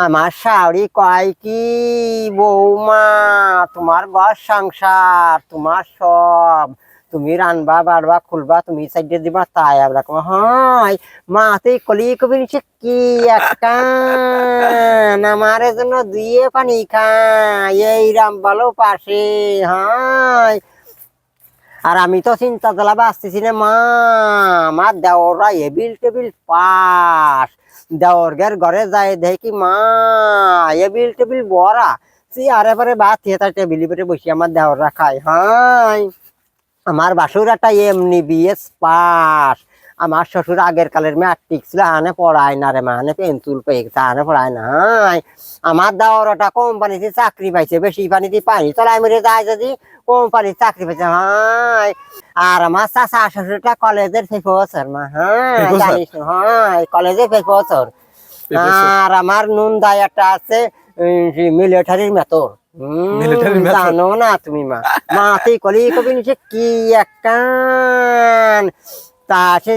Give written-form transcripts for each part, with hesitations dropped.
আমার শাওরি কয় কি, বৌমা তোমার ঘর সংসার, তোমার সব, তুমি রানবা বাড়বা খুলবা, তুমি সাইডে দিবা, তাই আমরা হয় মা তুই কলি কবি নিচে কি একটা আমার জন্য দিয়ে পানি খায় এই রাম ভালো পাশে। হয় আর আমি তো চিন্তা চালাবা আসতেছি না মা, আমার দেওররা এবিল টেবিল পাস, দেওরগের ঘরে যায় দেখি মা এবিল টেবিল বড়া, সে আরে পরে বা থিয়েটার টেবিল পরে বসে আমার দেওররা খায়। হয় আমার বাসুর একটা এমনি বিএস পাস, আমার শ্বশুর আগের কালের ম্যাট্রিক ছিল, আনে পড়ায় না রে মা, আনে পেন্সিল পেয়ে গেছে, আনে পড়ায় না। আমার দেওরটা কোম্পানিতে চাকরি পাইছে, বেশি পানিতে পানি তলায় মেরে যায় যদি কোম্পানির চাকরি পাইছে। হয় আর আমার চাচা শ্বশুরটা কলেজের প্রফেসর মা। হ্যাঁ জানিস, হয় কলেজের প্রফেসর। আর আমার নুন দায় একটা আছে মিলিটারির মেতর। জানো না তুমি মা, মা তুই কলি কবি নিচে কি একটা তা সে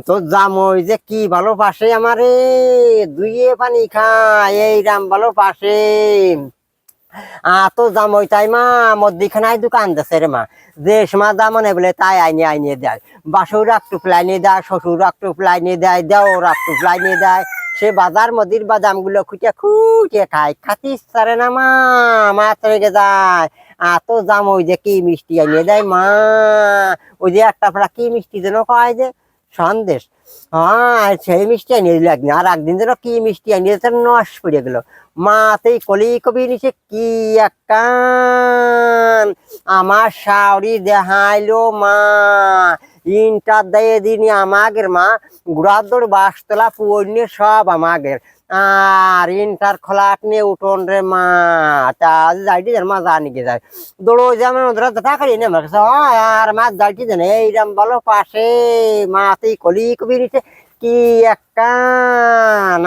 তোর জামই যে কি ভালোবাসে আমারে, দুইয়ে পানি খায় এই রাম ভালোবাসে। তো জামই তাই মা মধ্যিখানায় দোকান দিছে রে মা, যে সময় জামনে বলে তাই আইনে দেয়, বাসুর একটু লাইনে দেয়, শ্বশুর একটু লাইনে দেয়, দেওর একটু লাইনে দেয়, সে বাজার মদির বাদাম গুলো খুঁটে খুঁটে খায়, খাতি সারে না মা, মাছ রেগে যায়। তো জামই যে কি মিষ্টি আইনে দেয় মা, ওই যে একটা ফোড়া কি মিষ্টি যেন কয় যে সন্দেশ, হ্যাঁ সেই মিষ্টি আনিয়ে দিল একদিন, আর একদিন যেন কি মিষ্টি আনিয়ে নষ্ট পড়ে গেল। মা তুই কলি কবি নিচে কি একটা আমার শাওরি দেখাইলো মা, ইনটা দিয়ে দিনি আমাগের মা, গুড়াদোর বাসতলা পুরনে সব আমাগের, আর ইনটার খোলাট নিয়ে উঠোন রে মা, তা যাইটি মা জানি গে যায় দৌড়ো যেমন ওরা থাকারি না আমার কাছে। আর মাছ যাইটি দেন এইরাম বলো পাশে, মা তুই কলি কবি নিচে কি একটা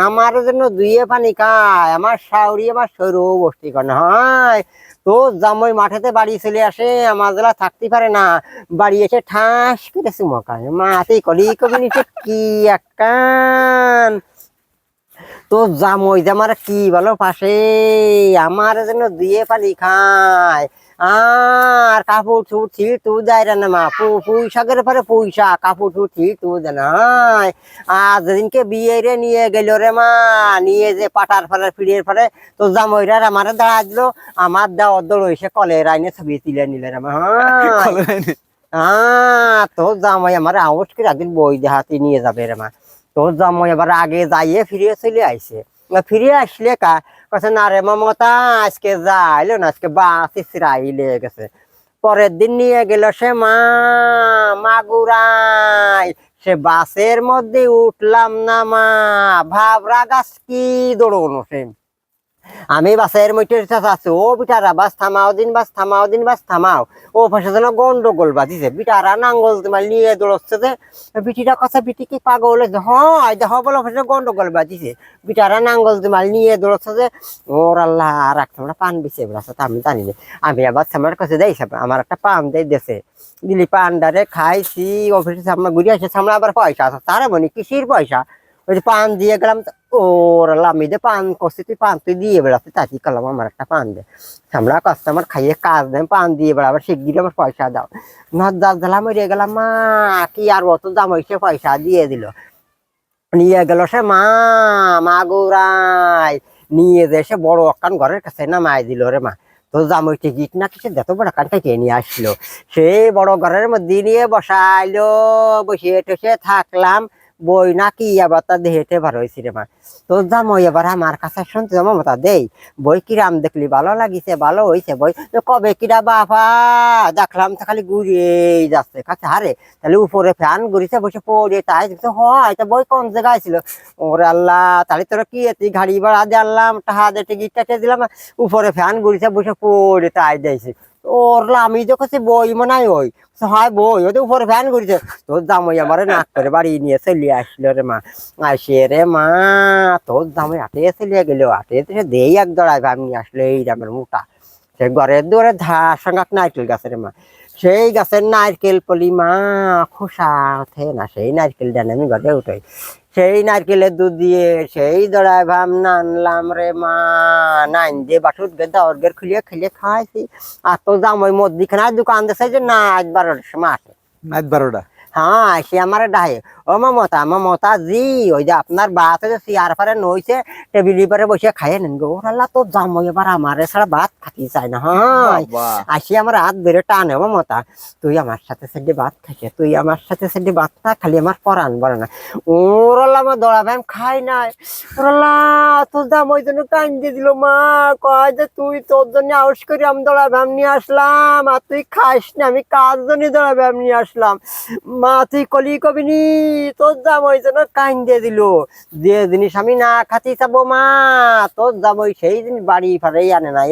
আমার জন্য দুইয়ে পানি খায়, আমার শাওরি আমার সরু বস্তি করে। হয় তো জামই মাঠেতে বাড়ি চলে আসে, আমার জেলা থাকতে পারে না, বাড়ি এসে ঠাস করে চুমকায়, মা তুই কলি কবি নিচে কি একটা তো জামই যে আমার কি ভালো পাশে, আমার জন্য দুইয়ে পানি খায়। আর কাপড় চুপ ছিল তু দেয় না মা, পুঁইশাকের পরে পুঁইশাক, কাপড় চুপ ছিল তু দেয় না। আর যেদিনকে বিয়ে রে নিয়ে গেল রে মা, নিয়ে যে পাটার ফলে ফিরিয়ে ফলে তো জামইরা আমার দাঁড়া দিল, আমার দেওয়ার দৌড় এসে কলের আইনে ছবি তুলে নিলে রে মা। তো জামাই আমার আউট করে একদিন বই দেখাতে নিয়ে যাবে রে মা, তো জামাই এবার আগে যাইয়ে ফিরিয়ে চলে আইসে, ফিরে আসলে কাছে না রে মমতা আজকে যাইলো না, আজকে বাস ইসরাইলে গেছে। পরের দিন নিয়ে গেল সে মা মাগুরায়, সে বাসের মধ্যে উঠলাম না মা, ভাবরা গাছ কি দৌড়নো সে। আমি বাসের মধ্যে আছে, ও বিটারা বাস থামাও দিন, বাস থামাও দিন, বাস থামাও। ও পাশে যেন গন্ডগোল বাজিছে, বিটারা নাঙ্গল তোমার নিয়ে দৌড়চ্ছে যে, বিটিরা কথা বিটি কি পাগল হয়েছে, হয় দেখো বলো পাশে গন্ডগোল বাজিছে, বিটারা নাঙ্গল তোমার নিয়ে দৌড়চ্ছে যে। ওর আল্লাহ আর একটা পান বিছে বেড়াচ্ছে, আমি জানি না। আমি আবার আমার কাছে যাই আমার একটা পান দিয়ে দিয়েছে, দিলি পানডারে খাইছি, অফিসে সামনে ঘুরে আসে, সামনে আবার পয়সা আছে, তারা মানে কিসির পয়সা, ওই যে পান দিয়ে গেলাম, ওর আমি যে পান করছি তুই পান তুই দিয়ে বেড়াতে, তাই করলাম আমার একটা পান দে, আমরা কাস্টমার খাইয়ে কাজ দেন পান দিয়ে বেড়াবার শিগগির আমার পয়সা দাও, না দিলাম মরে গেলাম মা, কি আর অত দাম হয়েছে, পয়সা দিয়ে দিল, নিয়ে গেল সে মা মাগুরায়, নিয়ে যে সে বড় অকান ঘরের কাছে নামাই দিল রে মা। তো জামই টিকিট না কিছু যত বড় কান থেকে নিয়ে আসলো, সেই বড় ঘরের মধ্যে নিয়ে বসাইলো, বসিয়ে টসে থাকলাম, বই না কি আবার তা দেহেতে বার হয়েছি রে মা। তো জামই এবার আমার কাছে শুনতে মমতা দেই বই কিরাম দেখলি ভালো লাগিছে, ভালো হয়েছে বই, কবে কিরা বাবা দেখলাম তো খালি ঘুরিয়েই যাচ্ছে কাছে, হারে তাহলে উপরে ফ্যান ঘুরিছে বসে পড়ে, তাই দেখতে হয় তা বই কোন জায়গায় ছিল, ওরে আল্লাহ তাহলে তোরা কি তুই গাড়ি ভাড়া দিলাম, টাকা দিয়ে টিকিট কেটে দিলাম, উপরে ফ্যান ঘুরিছে বসে পড়ে তাই দিয়েছি। ওর আমি তো কাছে বই মনে হয় হয় বই ওদের উপরে ফ্যান ঘুরিছে। তোর জামাই আমার নাক করে বাড়ি নিয়ে চলিয়ে আসলো রে মা, আসে রে মা তোর জামাই হাটে চলিয়ে গেল, হাটে দেই এক দড়াই ভাব নিয়ে আসলো এই রামের মোটা, সে ঘরের দুয়ারে ধার সঙ্গে নাইকেল গাছে রে মা, সেই গাছের নারকেল পলি মা খোসা ওঠে না, সেই নারকেল ডানে আমি ঘরে উঠাই, সেই নারকেলের দুধ দিয়ে সেই দড়াই ভাম নানলাম রে মা, নাইন দিয়ে বাটুর গেদা অর্গের খুলিয়ে খেলিয়ে খাইছি। আর তো দাম ওই মদ্দিখানার দোকান দেশে যে না আজ 12টার সময় আসে, রাত 12টা। হ্যাঁ সে আমার ডাহে, ও মমতা জি ওই যে আপনার বাত চেয়ার পারে নইছে টেবিল পারে বসে খাইয়ে নেন গো। ওরাল্লা তো জামাই এবার আমার ছাড়া ভাত খাতি চায় না। হ্যাঁ আসি আমার হাত ধরে টানে, মমতা তুই আমার সাথে সেটি ভাত খাইছে, তুই আমার সাথে সেটি ভাত খা, খালি আমার পরান বলে না। ওরাল্লা আমার দড়া ভাই খাই নাই, ওরাল্লা তোর জামাই জন্য কান্দে দিল মা, কয় যে তুই তোর জন্য আউস করি আমি দড়া ভ্যাম নিয়ে আসলাম আর তুই খাইস না, আমি কার জন্য দড়া ভ্যাম নিয়ে আসলাম। মা তুই কলি কবিনি তোর জামাই যেন কান্দে দিল, যে জিনিস আমি না খাতি চাবো মা তোর জামাই সেই জিনিস বাড়ি ফাড়াই আনে না।